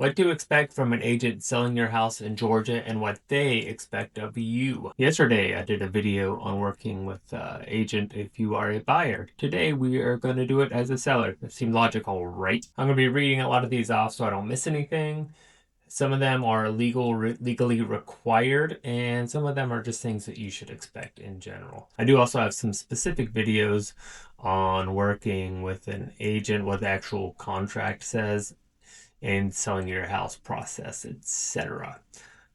What to expect from an agent selling your house in Georgia and what they expect of you. Yesterday, I did a video on working with agent if you are a buyer. Today, we are going to do it as a seller. It seemed logical, right? I'm going to be reading a lot of these off so I don't miss anything. Some of them are legally required, and some of them are just things that you should expect in general. I do also have some specific videos on working with an agent, what the actual contract says, and selling your house process, etc.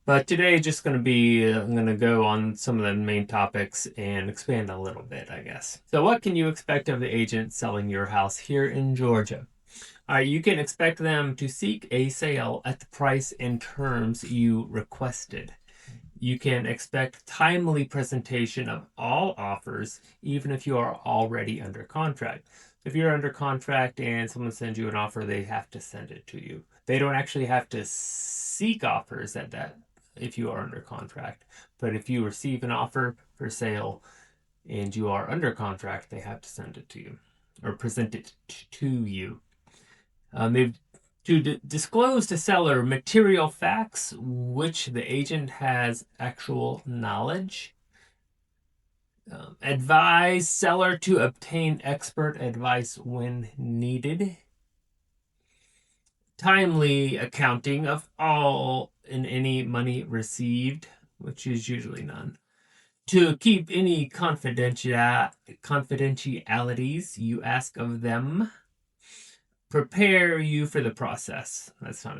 But today, just going to be, I'm going to go on some of the main topics and expand a little bit, I guess. So what can you expect of the agent selling your house here in Georgia? All right, you can expect them to seek a sale at the price and terms you requested. You can expect timely presentation of all offers, even if you are already under contract. If you're under contract and someone sends you an offer, they have to send it to you. They don't actually have to seek offers at that if you are under contract. But if you receive an offer for sale and you are under contract, they have to send it to you or present it to you. They've to disclose to seller material facts which the agent has actual knowledge. Advise seller to obtain expert advice when needed. Timely accounting of all and any money received, which is usually none. To keep any confidentialities you ask of them. Prepare you for the process. That's not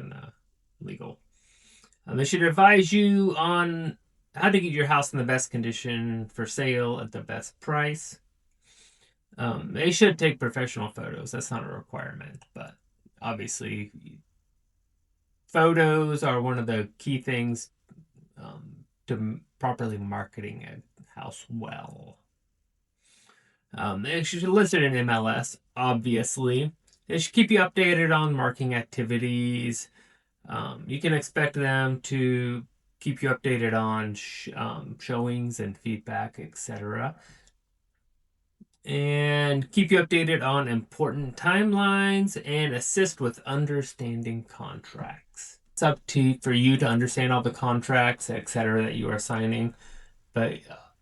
legal. They should advise you on how to get your house in the best condition for sale at the best price. They should take professional photos. That's not a requirement, but obviously photos are one of the key things to properly marketing a house well. They should list it in MLS, obviously. They should keep you updated on marketing activities. You can expect them to keep you updated on showings and feedback, etc. And keep you updated on important timelines and assist with understanding contracts. It's up for you to understand all the contracts, etc. that you are signing, but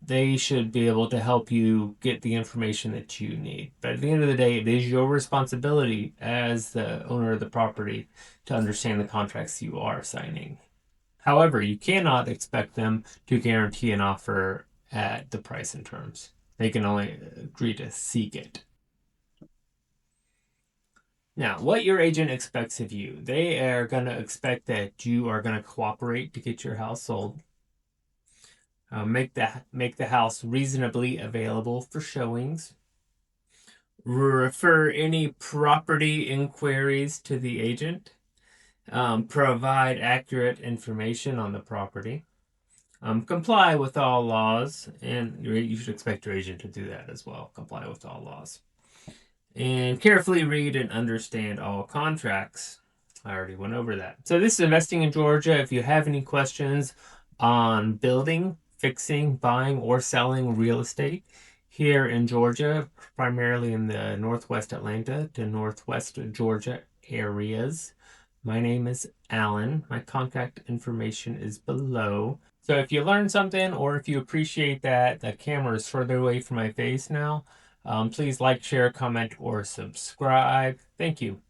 they should be able to help you get the information that you need. But at the end of the day, it is your responsibility as the owner of the property to understand the contracts you are signing. However, you cannot expect them to guarantee an offer at the price and terms. They can only agree to seek it. Now, what your agent expects of you, they are going to expect that you are going to cooperate to get your house sold. Make the house reasonably available for showings. Refer any property inquiries to the agent. Provide accurate information on the property. Comply with all laws, and you should expect your agent to do that as well. Comply with all laws. And carefully read and understand all contracts. I already went over that. So this is Investing in Georgia. If you have any questions on building, fixing, buying, or selling real estate here in Georgia, primarily in the Northwest Atlanta to Northwest Georgia areas. My name is Alan. My contact information is below. So if you learned something or if you appreciate that the camera is further away from my face now, please like, share, comment, or subscribe. Thank you.